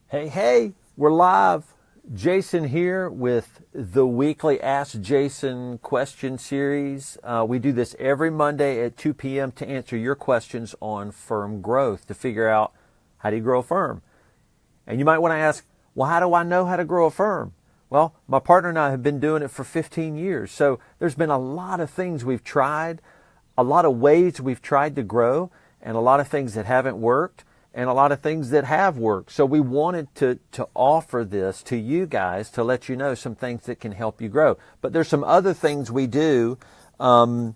Hey, we're live. Jason here with the weekly Ask Jason question series. We do this every Monday at 2 p.m. to answer your questions on firm growth, to figure out how do you grow a firm. And you might want to ask, well, how do I know how to grow a firm? Well, my partner and I have been doing it for 15 years. So there's been a lot of things we've tried, a lot of ways we've tried to grow, and a lot of things that haven't worked, and a lot of things that have worked. So we wanted to offer this to you guys to let you know some things that can help you grow. But there's some other things we do that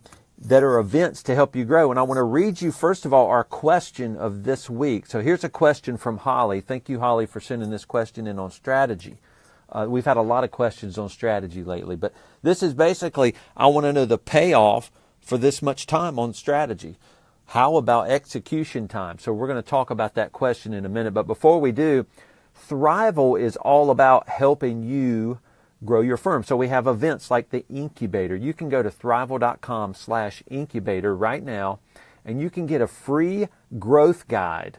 are events to help you grow. And I want to read you, first of all, our question of this week. So here's a question from Holly. Thank you, Holly, for sending this question in on strategy. We've had a lot of questions on strategy lately. But this is basically, I want to know the payoff for this much time on strategy. How about execution time? So we're going to talk about that question in a minute. But before we do, Thriveal is all about helping you grow your firm. So we have events like the incubator. You can go to thriveal.com/incubator right now, and you can get a free growth guide.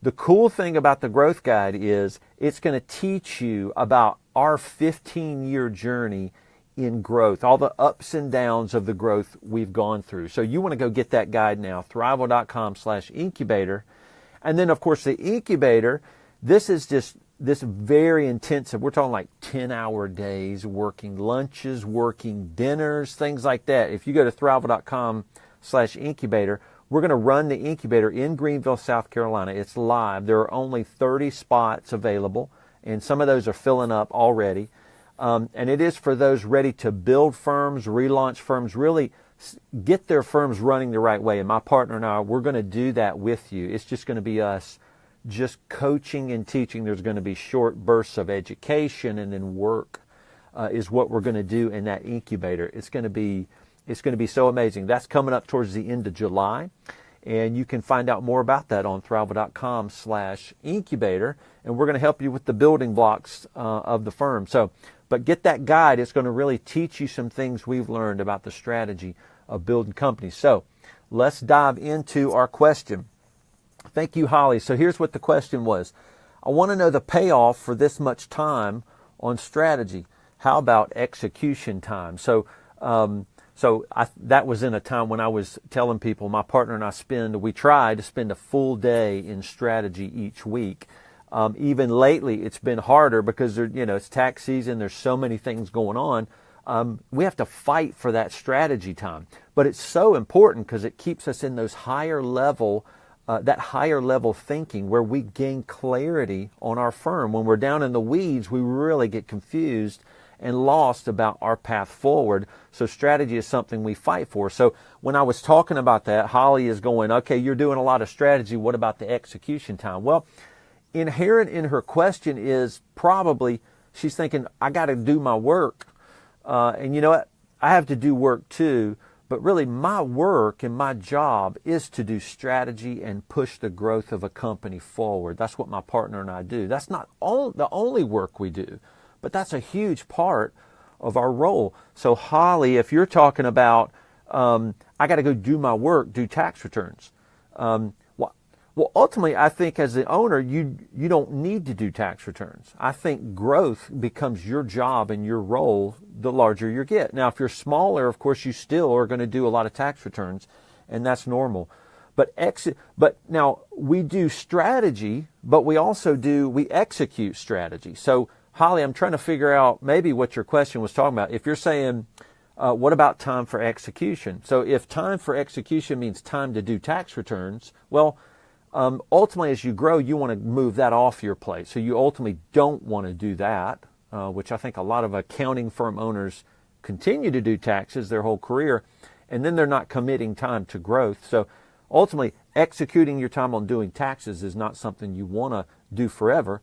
The cool thing about the growth guide is it's going to teach you about our 15-year journey in growth, all the ups and downs of the growth we've gone through. So you want to go get that guide now, thriveal.com/incubator. And then, of course, the incubator, this is just this very intensive. We're talking like 10-hour days, working lunches, working dinners, things like that. If you go to thriveal.com/incubator, we're going to run the incubator in Greenville, South Carolina. It's live. There are only 30 spots available, and some of those are filling up already. And it is for those ready to build firms, relaunch firms, really get their firms running the right way. And my partner and I, we're going to do that with you. It's just going to be us just coaching and teaching. There's going to be short bursts of education, and then work is what we're going to do in that incubator. It's going to be so amazing. That's coming up towards the end of July. And you can find out more about that on thriveal.com/incubator. And we're going to help you with the building blocks of the firm. But get that guide. It's going to really teach you some things we've learned about the strategy of building companies. So let's dive into our question. Thank you, Holly. So here's what the question was. I want to know the payoff for this much time on strategy. How about execution time? So that was in a time when I was telling people, my partner and I we try to spend a full day in strategy each week. Even lately, it's been harder because it's tax season. There's so many things going on. We have to fight for that strategy time, but it's so important because it keeps us in those higher level thinking where we gain clarity on our firm. When we're down in the weeds, we really get confused and lost about our path forward. So strategy is something we fight for. So when I was talking about that, Holly is going, okay, you're doing a lot of strategy. What about the execution time? Well, inherent in her question is probably she's thinking, I got to do my work. And you know what? I have to do work too. But really, my work and my job is to do strategy and push the growth of a company forward. That's what my partner and I do. That's not the only work we do, but that's a huge part of our role. So Holly, if you're talking about, I got to go do my work, do tax returns. Well, ultimately, I think as the owner, you don't need to do tax returns. I think growth becomes your job and your role the larger you get. Now, if you're smaller, of course, you still are going to do a lot of tax returns, and that's normal. But now we do strategy, but we execute strategy. So, Holly, I'm trying to figure out maybe what your question was talking about. If you're saying, what about time for execution? So if time for execution means time to do tax returns, well, ultimately, as you grow, you want to move that off your plate. So you ultimately don't want to do that, which I think a lot of accounting firm owners continue to do taxes their whole career, and then they're not committing time to growth. So ultimately, executing your time on doing taxes is not something you want to do forever.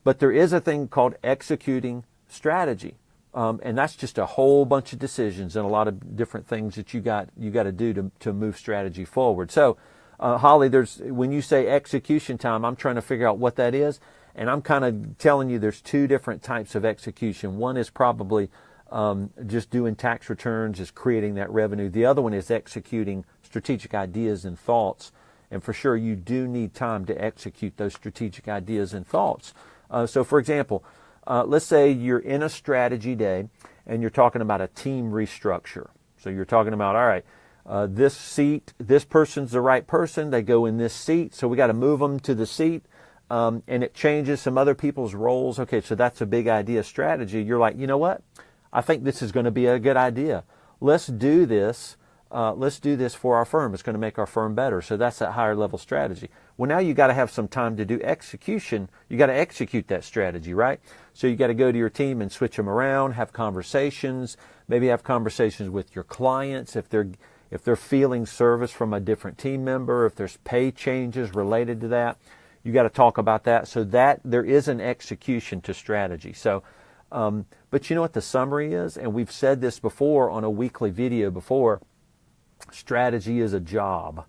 But there is a thing called executing strategy. And that's just a whole bunch of decisions and a lot of different things that you got to do to move strategy forward. So, Holly, when you say execution time, I'm trying to figure out what that is, and I'm kind of telling you there's two different types of execution. One is probably just doing tax returns, just creating that revenue. The other one is executing strategic ideas and thoughts. And for sure, you do need time to execute those strategic ideas and thoughts. So for example, let's say you're in a strategy day and you're talking about a team restructure. So you're talking about, all right, this seat, this person's the right person. They go in this seat, so we got to move them to the seat, and it changes some other people's roles. Okay, so that's a big idea strategy. You're like, you know what? I think this is going to be a good idea. Let's do this. Let's do this for our firm. It's going to make our firm better. So that's that higher level strategy. Well, now you got to have some time to do execution. You got to execute that strategy, right? So you got to go to your team and switch them around, have conversations, maybe have conversations with your clients if they're feeling service from a different team member, if there's pay changes related to that. You got to talk about that so that there is an execution to strategy. So, but you know what the summary is? And we've said this before on a weekly video before. Strategy is a job.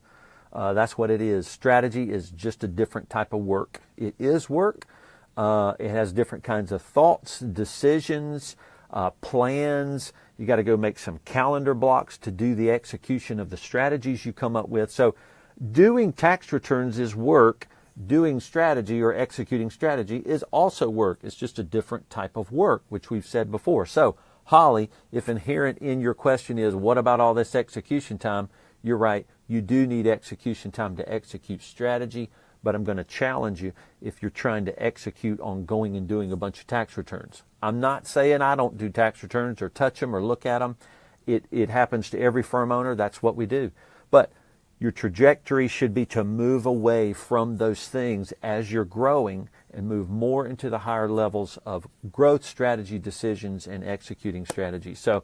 That's what it is. Strategy is just a different type of work. It is work. It has different kinds of thoughts, decisions, plans. You got to go make some calendar blocks to do the execution of the strategies you come up with. So doing tax returns is work. Doing strategy or executing strategy is also work. It's just a different type of work, which we've said before. So Holly, if inherent in your question is, what about all this execution time? You're right. You do need execution time to execute strategy, but I'm going to challenge you if you're trying to execute on going and doing a bunch of tax returns. I'm not saying I don't do tax returns or touch them or look at them. It happens to every firm owner. That's what we do. But your trajectory should be to move away from those things as you're growing and move more into the higher levels of growth strategy decisions and executing strategy. So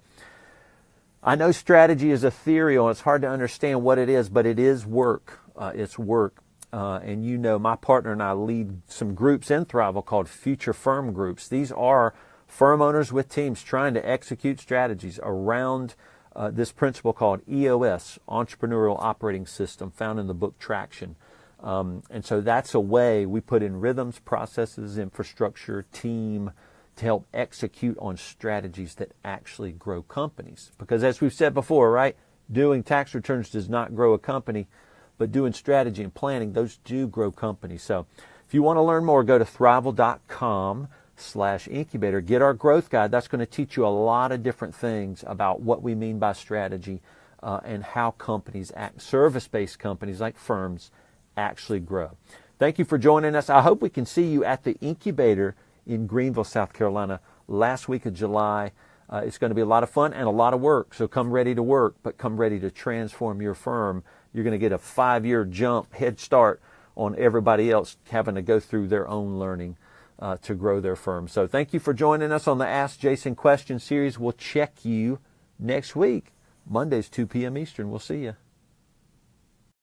I know strategy is ethereal. It's hard to understand what it is, but it is work. It's work. And you know, my partner and I lead some groups in Thriveal called Future Firm Groups. These are firm owners with teams trying to execute strategies around this principle called EOS, Entrepreneurial Operating System, found in the book Traction. And so that's a way we put in rhythms, processes, infrastructure, team to help execute on strategies that actually grow companies. Because as we've said before, right, doing tax returns does not grow a company, but doing strategy and planning, those do grow companies. So if you want to learn more, go to thriveal.com/incubator. Get our growth guide. That's going to teach you a lot of different things about what we mean by strategy and how companies act, service-based companies like firms, actually grow. Thank you for joining us. I hope we can see you at the incubator in Greenville, South Carolina, last week of July. It's going to be a lot of fun and a lot of work. So come ready to work, but come ready to transform your firm. You're going to get a 5-year jump, head start on everybody else having to go through their own learning to grow their firm. So thank you for joining us on the Ask Jason Question series. We'll check you next week, Mondays, 2 p.m. Eastern. We'll see you.